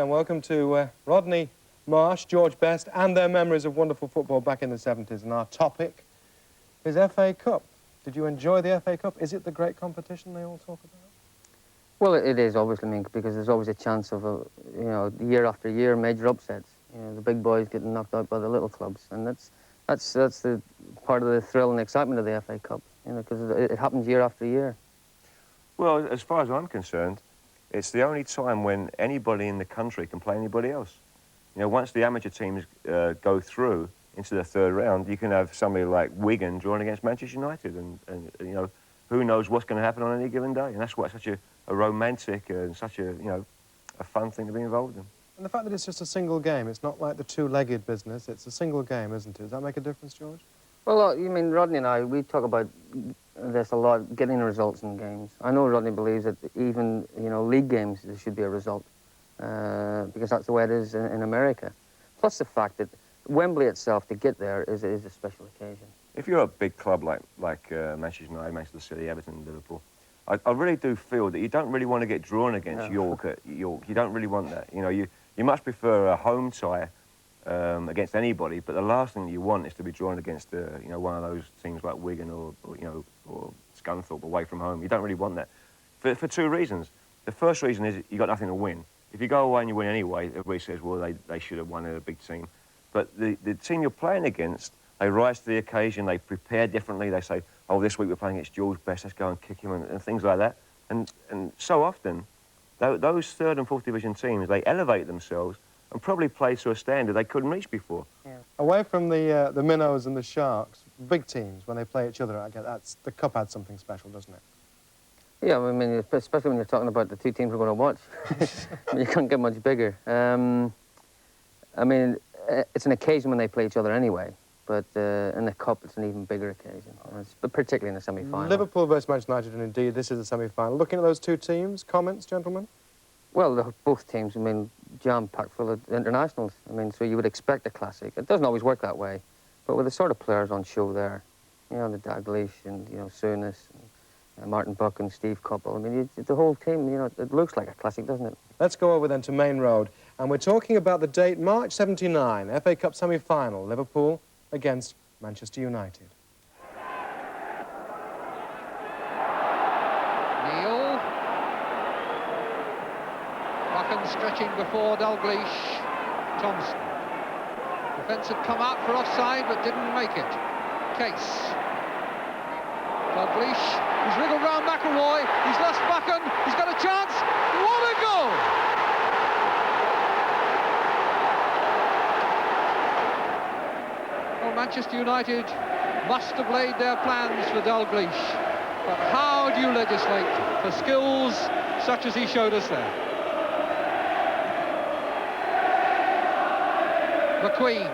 again. Welcome to Rodney, Marsh, George Best, and their memories of wonderful football back in the 70s. And our topic is FA Cup. Did you enjoy the FA Cup? Is it the great competition they all talk about? Well, it is, obviously, I mean, because there's always a chance of, you know, year after year, major upsets. You know, the big boys getting knocked out by the little clubs. And that's the part of the thrill and excitement of the FA Cup, you know, because it happens year after year. Well, as far as I'm concerned, it's the only time when anybody in the country can play anybody else. You know, once the amateur teams go through into the third round, you can have somebody like Wigan drawing against Manchester United, and you know, who knows what's going to happen on any given day. And that's why it's such a romantic and such a, you know, a fun thing to be involved in. And the fact that it's just a single game, it's not like the two-legged business, it's a single game, isn't it? Does that make a difference, George? Well, you mean, Rodney and I, we talk about this a lot, getting results in games. I know Rodney believes that even, you know, league games, there should be a result, because that's the way it is in America. Plus the fact that Wembley itself, to get there, is a special occasion. If you're a big club like Manchester United, Manchester City, Everton, Liverpool, I really do feel that you don't really want to get drawn against York at York. You don't really want that. You know, you much prefer a home tie against anybody, but the last thing you want is to be drawn against, you know, one of those teams like Wigan or you know, or Scunthorpe away from home. You don't really want that for two reasons. The first reason is you got nothing to win. If you go away and you win anyway, everybody says, well, they should have won at a big team. But the team you're playing against, they rise to the occasion, they prepare differently, they say, oh, this week we're playing against George Best, let's go and kick him, and things like that. And so often, those third and fourth division teams, they elevate themselves and probably play to a standard they couldn't reach before. Yeah. Away from the Minnows and the Sharks, big teams, when they play each other, I guess the Cup had something special, doesn't it? Yeah, I mean, especially when you're talking about the two teams we're going to watch. You can't get much bigger. I mean, it's an occasion when they play each other anyway, but in the Cup, it's an even bigger occasion, but particularly in the semi-final. Liverpool versus Manchester United, and indeed, this is the semi-final. Looking at those two teams, comments, gentlemen? Well, both teams, I mean, jam-packed full of internationals. I mean, so you would expect a classic. It doesn't always work that way, but with the sort of players on show there, you know, the Dalglish and, you know, Souness, and Martin Buck and Steve Coppell, I mean, the whole team, you know, it looks like a classic, doesn't it? Let's go over then to Main Road, and we're talking about the date, March 79, FA Cup semi-final, Liverpool against Manchester United. Stretching before Dalglish. Thompson. Defence had come out for offside, but didn't make it. Case. Dalglish. He's wriggled round McElroy. He's lost Buchan. He's got a chance. What a goal! Well, Manchester United must have laid their plans for Dalglish. But how do you legislate for skills such as he showed us there? McQueen.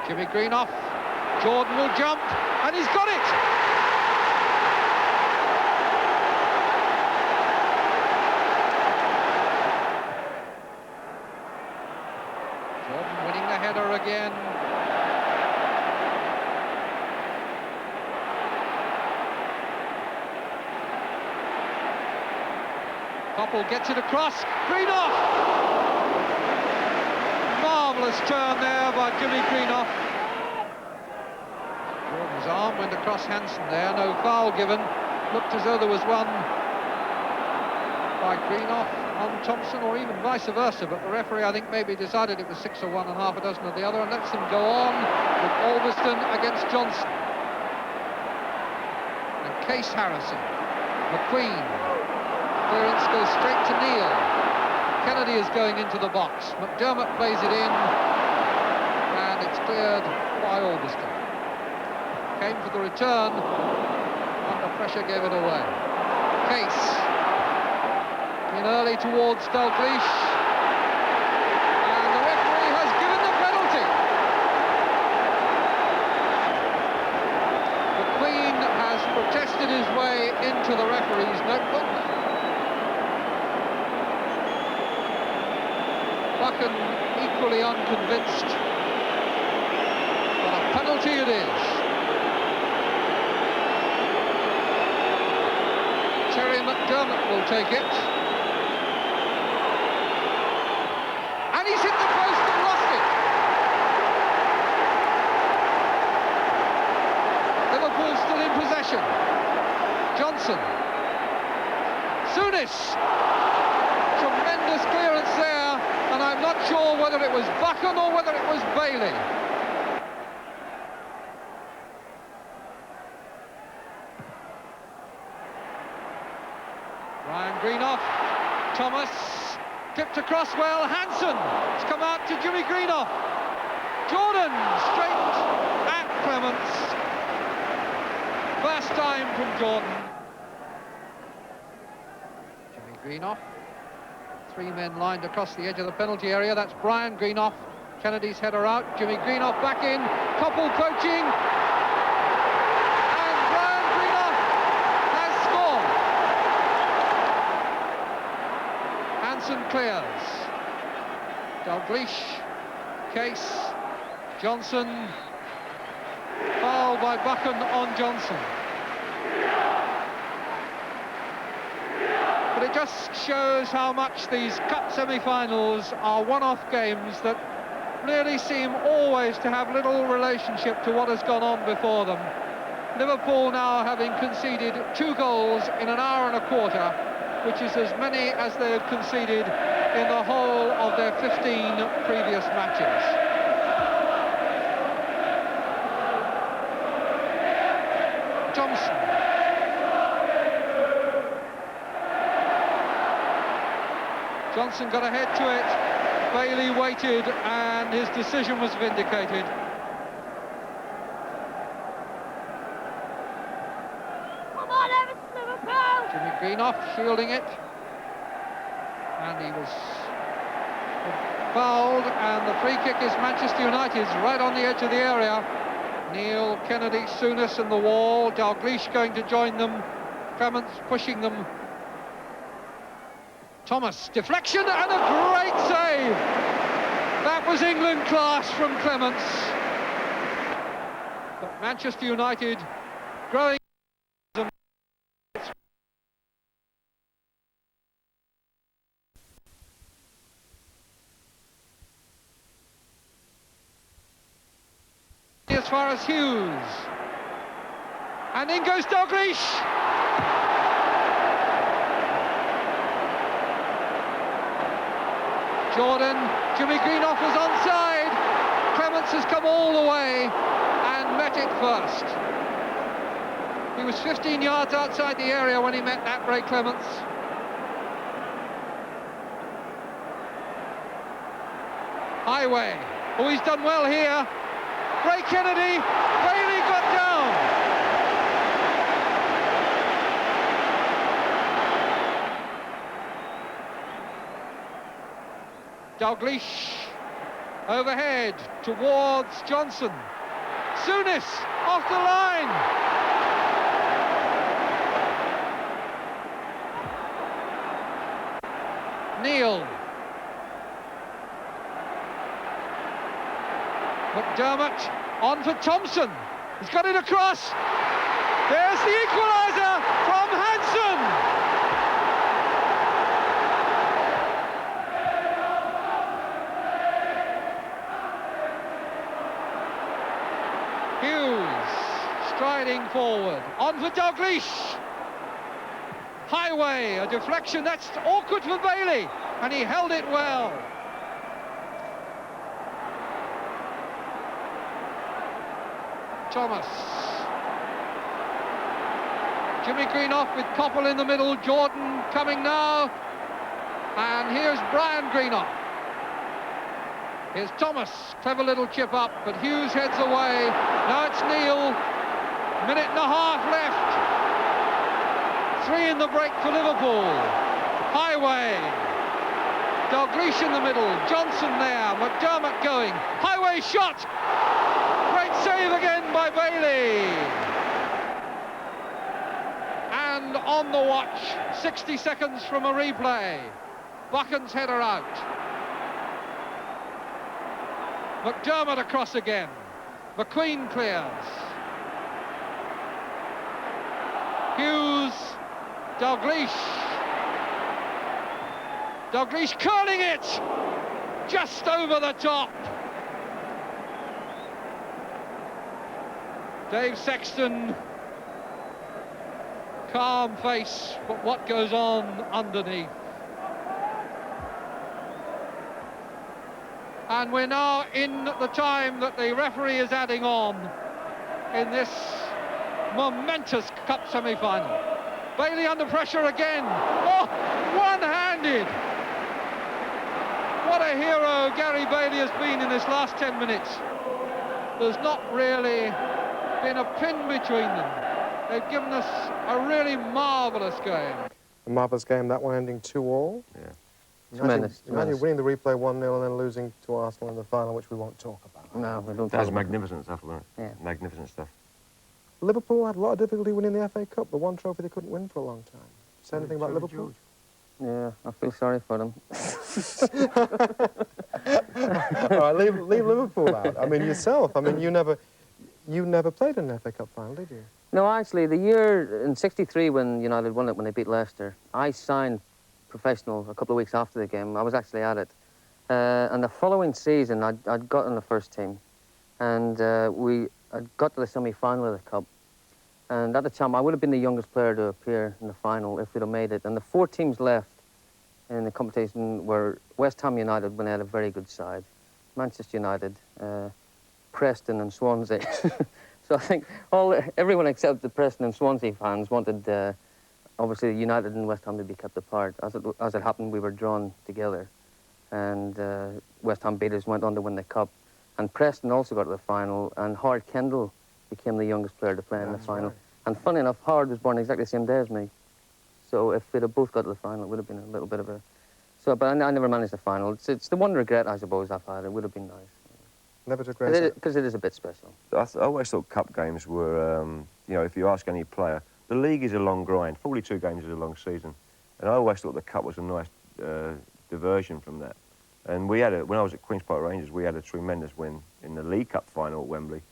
Jimmy Greenough. Jordan will jump, and he's got it! Again. Coppell gets it across. Greenough! Marvellous turn there by Jimmy Greenough. Jordan's arm went across Hansen there. No foul given. Looked as though there was one by Greenough on Thompson, or even vice versa, but the referee, I think, maybe decided it was 6 of one and half a dozen of the other, and lets them go on with Alveston against Johnson. And Case Harrison. McQueen. Clearance goes straight to Neal. Kennedy is going into the box. McDermott plays it in, and it's cleared by Alveston. Came for the return, under pressure gave it away. Case. In early towards Dalglish, and the referee has given the penalty. McQueen has protested his way into the referee's notebook. Buchan equally unconvinced. But a penalty it is. Terry McDermott will take it. And he's hit the post and lost it. Liverpool still in possession. Johnson. Souness. Tremendous clearance there, and I'm not sure whether it was Buchan or whether it was Bailey. Ryan Greenough, Thomas, tipped across well, Hansen has come out to Jimmy Greenough. Jordan straight at Clements. First time from Jordan. Jimmy Greenough. Three men lined across the edge of the penalty area. That's Brian Greenough. Kennedy's header out. Jimmy Greenough back in. Koppel poaching. And Brian Greenough has scored. Hansen clears. Dalglish. Case. Johnson. Foul by Buchan on Johnson. But it just shows how much these cup semi-finals are one-off games that really seem always to have little relationship to what has gone on before them. Liverpool now having conceded 2 goals in an hour and a quarter, which is as many as they had conceded in the whole of their 15 previous matches. Thompson. Johnson got ahead to it. Bailey waited, and his decision was vindicated. Come on, Everton, Liverpool! Jimmy Greenough shielding it. And he was fouled, and the free kick is Manchester United's, right on the edge of the area. Neil, Kennedy, Souness and the wall. Dalglish going to join them. Clements pushing them. Thomas, deflection and a great save. That was England class from Clements. But Manchester United growing. As far as Hughes. And in goes Dalglish. Jordan, Jimmy Greenough was onside. Clements has come all the way and met it first. He was 15 yards outside the area when he met that, Ray Clements. Highway. Oh, he's done well here. Ray Kennedy. Bailey got down. Dalglish overhead towards Johnson. Souness off the line. Neil. McDermott on for Thompson. He's got it across. There's the equaliser from Hansen. Hughes striding forward. On for Dalglish. Highway, a deflection. That's awkward for Bailey. And he held it well. Thomas. Jimmy Greenough with Koppel in the middle. Jordan coming now. And here's Brian Greenough. Here's Thomas. Clever little chip up, but Hughes heads away. Now it's Neil. Minute and a half left. 3 in the break for Liverpool. Highway. Dalglish in the middle. Johnson there. McDermott going. Highway shot. Great save again by Bailey. And on the watch, 60 seconds from a replay. Buchan's header out. McDermott across again. McQueen clears. Hughes. Dalglish. Dalglish curling it! Just over the top. Dave Sexton. Calm face, but what goes on underneath? And we're now in the time that the referee is adding on in this momentous cup semi-final. Bailey under pressure again. Oh, one-handed. What a hero Gary Bailey has been in this last 10 minutes. There's not really been a pin between them. They've given us a really marvellous game. A marvellous game, that one ending 2-all. Yeah. Tremendous. Imagine winning the replay 1-0 and then losing to Arsenal in the final, which we won't talk about. No, we don't. That's magnificent stuff, wasn't it? Yeah. Magnificent stuff. Liverpool had a lot of difficulty winning the FA Cup, the one trophy they couldn't win for a long time. Say anything about Liverpool? Yeah, I feel sorry for them. All right, leave Liverpool out. I mean, yourself. I mean, you never played in an FA Cup final, did you? No, actually, the year in '63 when United won it, when they beat Leicester, I signed professional a couple of weeks after the game. I was actually at it. And the following season, I'd got in the first team. And I'd got to the semi-final of the Cup. And at the time, I would have been the youngest player to appear in the final if we'd have made it. And the 4 teams left in the competition were West Ham United, when they had a very good side, Manchester United, Preston and Swansea. So I think everyone except the Preston and Swansea fans wanted, obviously, United and West Ham to be kept apart. As it happened, we were drawn together. And West Ham beat us, went on to win the Cup. And Preston also got to the final, and Howard Kendall became the youngest player to play in the final. Right. And funny enough, Howard was born exactly the same day as me. So if we'd have both got to the final, it would have been a little bit of a... So, but I never managed the final. It's the one regret, I suppose, I've had. It would have been nice. Never to regret. Because it is a bit special. I always thought cup games were, you know, if you ask any player, the league is a long grind. 42 games is a long season. And I always thought the cup was a nice diversion from that. And we had when I was at Queen's Park Rangers, we had a tremendous win in the League Cup final at Wembley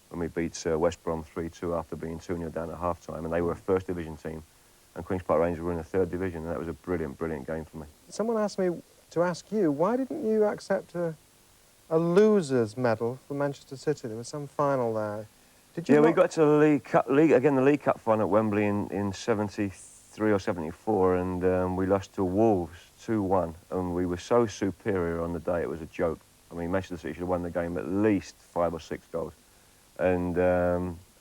when we beat West Brom 3-2 after being 2-0 down at half-time. And they were a first division team. And Queen's Park Rangers were in the 3rd division. And that was a brilliant, brilliant game for me. Someone asked me to ask you, why didn't you accept a loser's medal for Manchester City? There was some final there. Did you? Yeah, we got to the League Cup final at Wembley in 73 or 74, and we lost to Wolves 2-1, and we were so superior on the day, it was a joke. I mean, Manchester City should have won the game at least 5 or 6 goals. And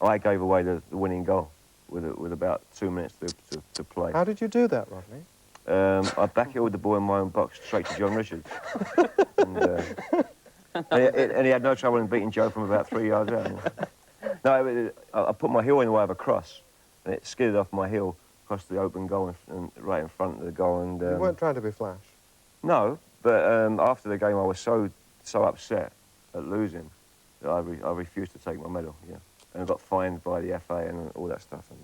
I gave away the winning goal with about 2 minutes to play. How did you do that, Rodney? I backheeled the ball in my own box straight to John Richards. And he had no trouble in beating Joe from about 3 yards out. No, I put my heel in the way of a cross, and it skidded off my heel across the open goal and right in front of the goal. And you weren't trying to be flash? No, but after the game I was so upset at losing that I refused to take my medal, yeah. And I got fined by the FA and all that stuff. And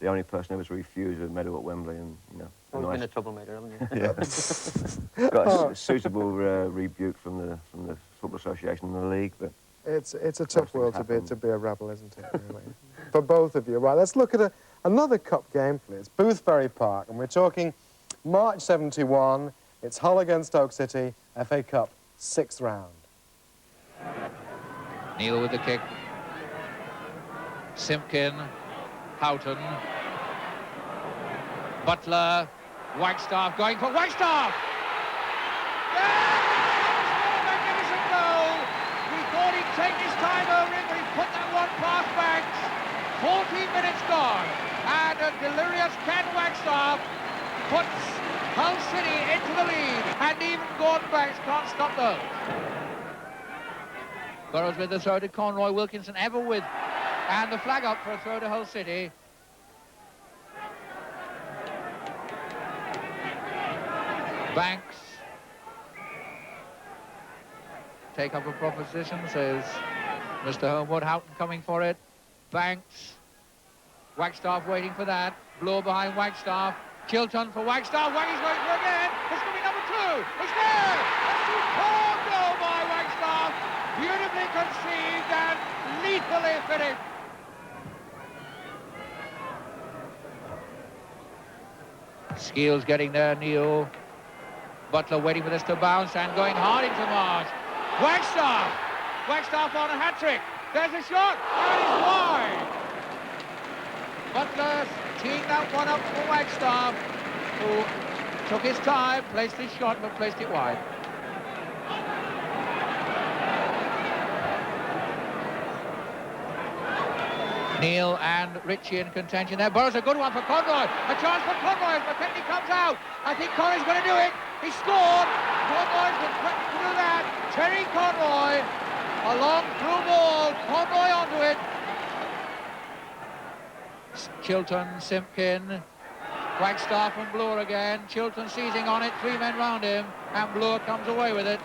the only person ever to refuse a medal at Wembley, and, you know... Always been a troublemaker, haven't you? Yeah. Got a suitable rebuke from the Football Association and the league, but... It's a tough world to be a rebel, isn't it, really? For both of you. Right, let's look at another cup game, please. Boothbury Park, and we're talking March 71. It's Hull against Stoke City, FA Cup, 6th round. Neil with the kick. Simpkin, Houghton, Butler, Wagstaff going for Wagstaff! Magnificent goal! We thought he'd take his time over it, but he put that one past Banks. 14 minutes gone, and a delirious Ken Wagstaff puts Hull City into the lead, and even Gordon Banks can't stop those. Burrows with the throw to Conroy, Wilkinson ever with, and the flag up for a throw to Hull City. Banks. Take up a proposition, says Mr. Homewood. Houghton coming for it. Banks. Wagstaff waiting for that. Blow behind Wagstaff. Chilton for Wagstaff. Waggy's going for again. It's going to be number 2. It's there. A superb goal by Wagstaff. conceived and lethally finished. Skeels getting there, Neil. Butler waiting for this to bounce and going hard into Marsh. Wagstaff! Wagstaff on a hat-trick. There's a shot, and it's wide. Butler teeing that one up for Wagstaff, who took his time, placed his shot, but placed it wide. Neil and Ritchie in contention there. Burrows a good one for Conroy. A chance for Conroy as McKechnie comes out. I think Conroy's going to do it. He scored. Conroy's been quick to do that. Terry Conroy. A long through ball. Conroy onto it. Chilton, Simpkin, Wagstaff and Bloor again. Chilton seizing on it. 3 men round him. And Bloor comes away with it.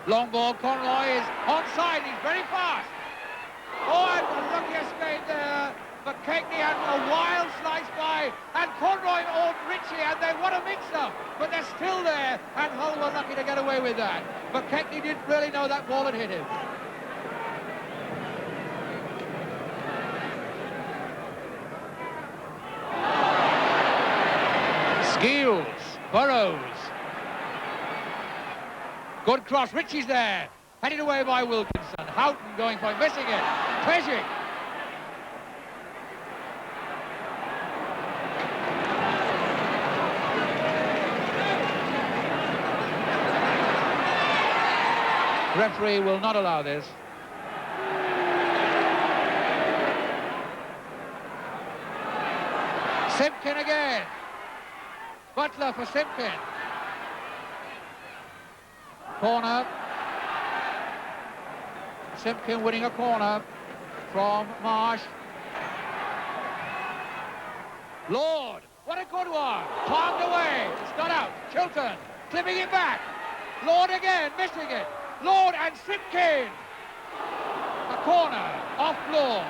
Long ball. Conroy is onside. He's very fast. Oh, and the lucky escape there. McKechnie had a wild slice by, and Conroy owned Ritchie, and they want a mix-up, but they're still there, and Hull were lucky to get away with that. McKechnie didn't really know that ball had hit him. Skeels, Burrows. Good cross, Ritchie's there. Headed away by Wilkinson. Houghton going for it, missing it. Pescic. Referee will not allow this. Simpkin again. Butler for Simpkin. Corner. Simpkin winning a corner from Marsh. Lord, what a good one. Palmed away. It's got out. Chilton clipping it back. Lord again, missing it. Lord and Simpkin. A corner off Lord.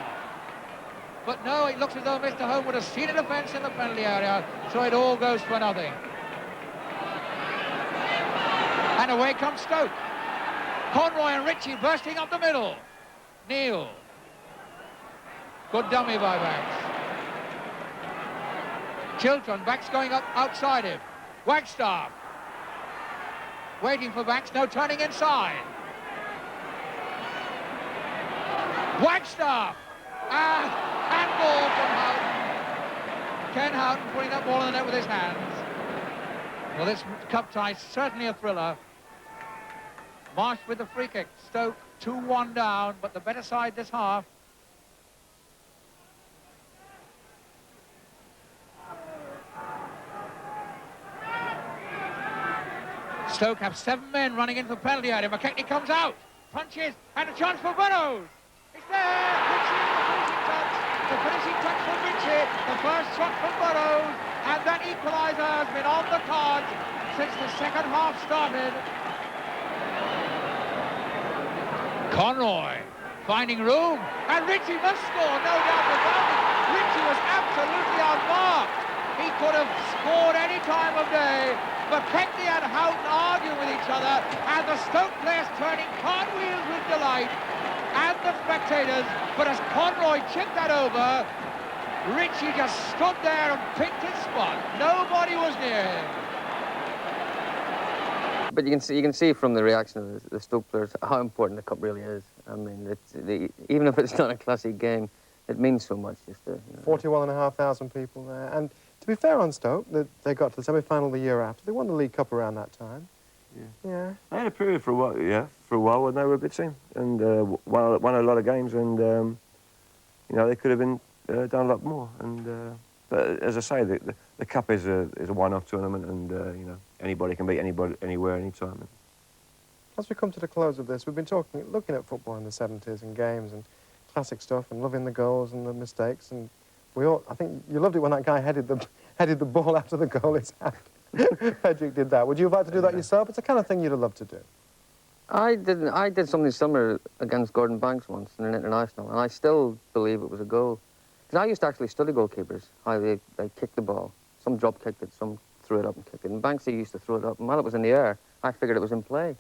But no, it looks as though Mr. Home would have seen a defence in the penalty area, so it all goes for nothing. And away comes Stoke. Conroy and Ritchie bursting up the middle. Neil. Good dummy by Banks. Chilton, Banks going up outside him. Wagstaff. Waiting for Banks, no, turning inside. Wagstaff. Handball from Houghton. Ken Houghton putting that ball in the net with his hands. Well, this cup tie is certainly a thriller. Marsh with the free kick. Stoke 2-1 down, but the better side this half. Stoke have 7 men running into the penalty area. McKechnie comes out, punches, and a chance for Burrows. It's there. Ritchie, the finishing touch from Ritchie. The first shot from Burrows, and that equaliser has been on the cards since the second half started. Conroy finding room, and Ritchie must score, no doubt about it. Ritchie was absolutely unmarked. He could have scored any time of day. McKechnie and Houghton arguing with each other, and the Stoke players turning cartwheels with delight, and the spectators. But as Conroy chipped that over, Ritchie just stood there and picked his spot. Nobody was near him. But you can see from the reaction of the Stoke players how important the cup really is. I mean, even if it's not a classic game, it means so much. Just to, 41,500 people there. And to be fair on Stoke, they got to the semi-final the year after. They won the League Cup around that time. Yeah. They had a period for a while, when they were a good team and won a lot of games, and you know, they could have been done a lot more. And but as I say, the cup is a one-off tournament, and you know, anybody can beat anybody, anywhere, anytime. As we come to the close of this, we've been looking at football in the 70s and games and classic stuff, and loving the goals and the mistakes. And I think you loved it when that guy headed the ball after the goal is out. Pedrick did that. Would you have liked to do that yourself? It's the kind of thing you'd have loved to do. I did something similar against Gordon Banks once in an international, and I still believe it was a goal. Because I used to actually study goalkeepers, how they kicked the ball. Some drop kicked it, some threw it up and kicked it. And Banksy used to throw it up, and while it was in the air, I figured it was in play.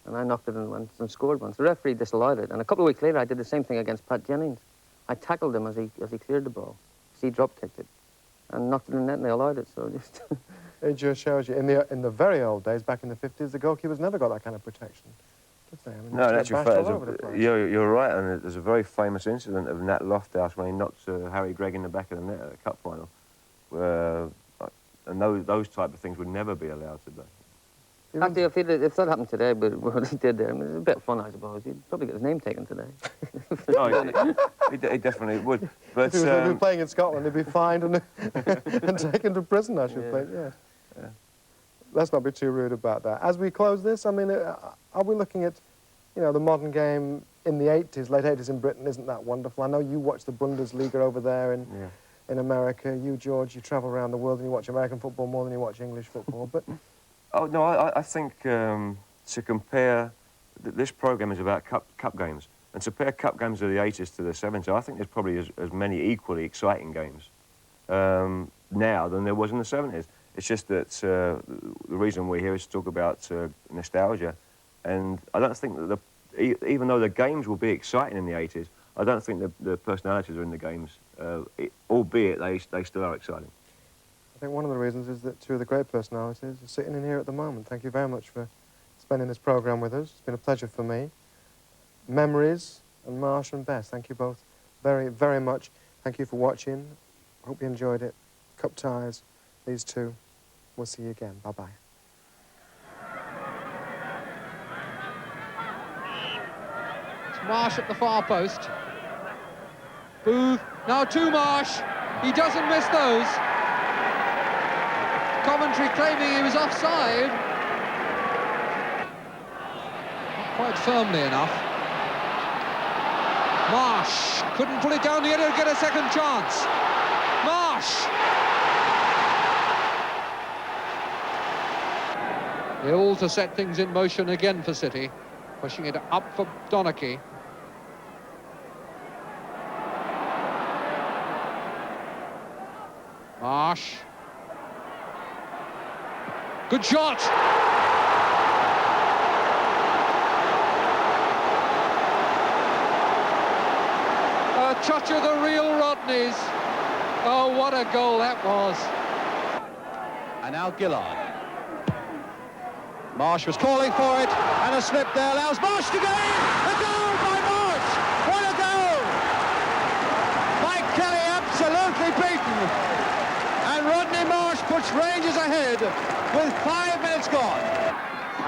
and I knocked it in once and scored once. The referee disallowed it, and a couple of weeks later I did the same thing against Pat Jennings. I tackled him as he cleared the ball. He drop-kicked it and knocked it in the net, and they allowed it, so just... It just shows you, in the very old days, back in the 50s, the goalkeepers never got that kind of protection, did they? I mean, No, they that's got your bashed all fact. over the place. You're right, and there's a very famous incident of Nat Lofthouse when he knocked Harry Gregg in the back of the net at a cup final. And those type of things would never be allowed today. Actually, if that happened today, but what he did there, I mean, it's a bit of fun, I suppose. He'd probably get his name taken today. No, he definitely would. But If he was playing in Scotland, he'd be fined and, and taken to prison, I should think, yes. Yeah. Let's not be too rude about that. As we close this, I mean, are we looking at, you know, the modern game in the 80s, late 80s in Britain? Isn't that wonderful? I know you watch the Bundesliga over there in America. You, George, you travel around the world and you watch American football more than you watch English football, but... Oh, no, I think to compare... This programme is about cup games. And to compare cup games of the 80s to the 70s, I think there's probably as many equally exciting games now than there was in the 70s. It's just that the reason we're here is to talk about nostalgia. And I don't think that even though the games will be exciting in the 80s, I don't think the personalities are in the games, albeit they still are exciting. I think one of the reasons is that two of the great personalities are sitting in here at the moment. Thank you very much for spending this programme with us. It's been a pleasure for me. Memories and Marsh and Bess, thank you both very, very much. Thank you for watching. Hope you enjoyed it. Cup ties, these two. We'll see you again. Bye-bye. It's Marsh at the far post. Booth, now to Marsh. He doesn't miss those. Commentary claiming he was offside. Not quite firmly enough. Marsh couldn't pull it down the end to get a second chance. Marsh! Ill to set things in motion again for City, pushing it up for Donachie. Marsh. Good shot! A touch of the real Rodneys. Oh, what a goal that was. And now Gillard. Marsh was calling for it, and a slip there allows Marsh to go in! A goal by Marsh! What a goal! Mike Kelly absolutely beaten. And Rodney Marsh puts Rangers ahead with 5 minutes gone.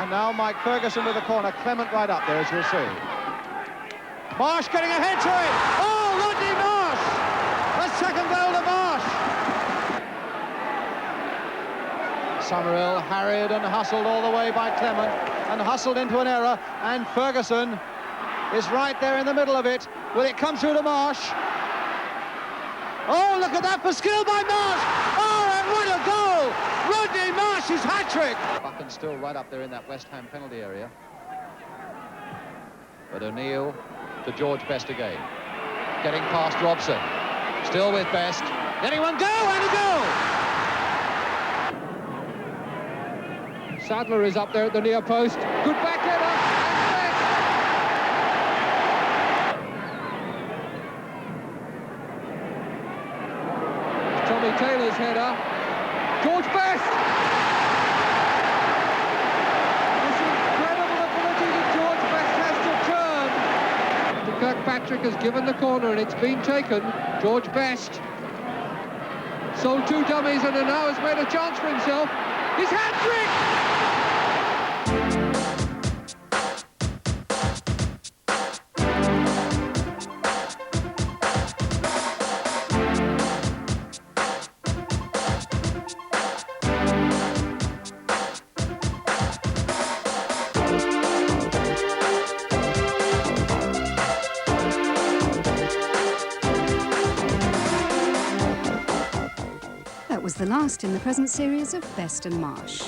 And now Mike Ferguson with the corner, Clement right up there, as you'll see. Marsh getting ahead to it! Oh, Rodney Marsh! A second goal to Marsh! Summerhill harried and hustled all the way by Clement and hustled into an error, and Ferguson is right there in the middle of it. Will it come through to Marsh? Oh, look at that for skill by Marsh! Oh, and what a goal! Rodney Marsh's hat-trick! Buchan still right up there in that West Ham penalty area. But O'Neill to George Best again. Getting past Robson. Still with Best. Letting one go, and a goal! Sadler is up there at the near post. Good back header, and Tommy Taylor's header. George Best! This incredible ability that George Best has to turn. Kirkpatrick has given the corner and it's been taken. George Best sold 2 dummies and now has made a chance for himself. His hat-trick! That was the last in the present series of Best and Marsh.